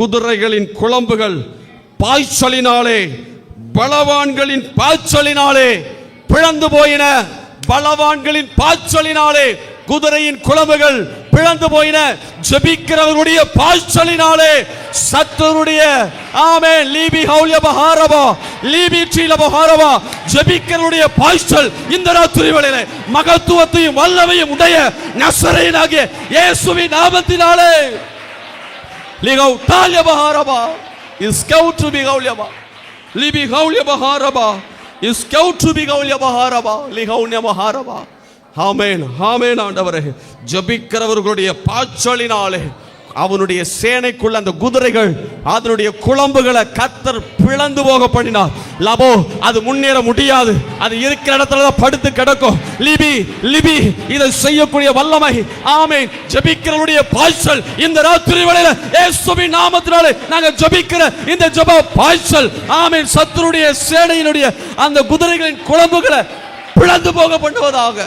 குதிரைகளின் குளம்புகள் பாய்ச்சலினாலே, பலவான்களின் பாய்ச்சலினாலே பிளந்து போயின. பலவான்களின் பாய்ச்சலினாலே குதிரையின் குளம்புகள் பிளந்து போயின. ஜெபிக்கிறவருடைய பாய்ச்சலினாலே சத்துருடைய ஆமென் லீபி ஹவுலிய பஹாரபா லீபி ட்ரீல பஹாரபா ஜெபிக்கிறவருடைய பாய்ச்சல் இந்த ராத்திரி வேளையிலே மகத்துவத்தையும் வல்லமையும் உடைய நசரேயனாகிய இயேசுவின் நாமத்தினாலே லிகௌ தால்ய பஹாரபா இஸ் கவுட் டு பி ஹவுலியபா லீபி ஹவுலிய பஹாரபா இஸ் கவுட் டு பி ஹவுலிய பஹாரபா லிகௌன்ய பஹாரபா. ஆமென் ஆமென். ஆண்டவரே, ஜெபிக்கிறவர்களுடைய பாய்ச்சலினாலே அவனுடைய சேனைக்குள்ள அந்த குதிரைகள் அதனுடைய குளம்புகளை கர்த்தர் பிளந்து போக பண்ணினார். லபோ அது முன்னேற முடியாது, அது இருக்கிற இடத்துல தான் படுத்து கிடக்கும். லிபி லிபி இதை செய்யக்கூடிய வல்லமை ஆமென் ஜெபிக்கிறவருடைய பாய்ச்சல் இந்த ராத்திரி வேளையில இயேசுவின் நாமத்தினாலே நாங்க ஜெபிக்கிற இந்த ஜெப பாய்ச்சல் ஆமென் சத்துருடைய சேனையினுடைய அந்த குதிரைகளின் குளம்புகளை பிளந்து போக பண்ணுவதாக.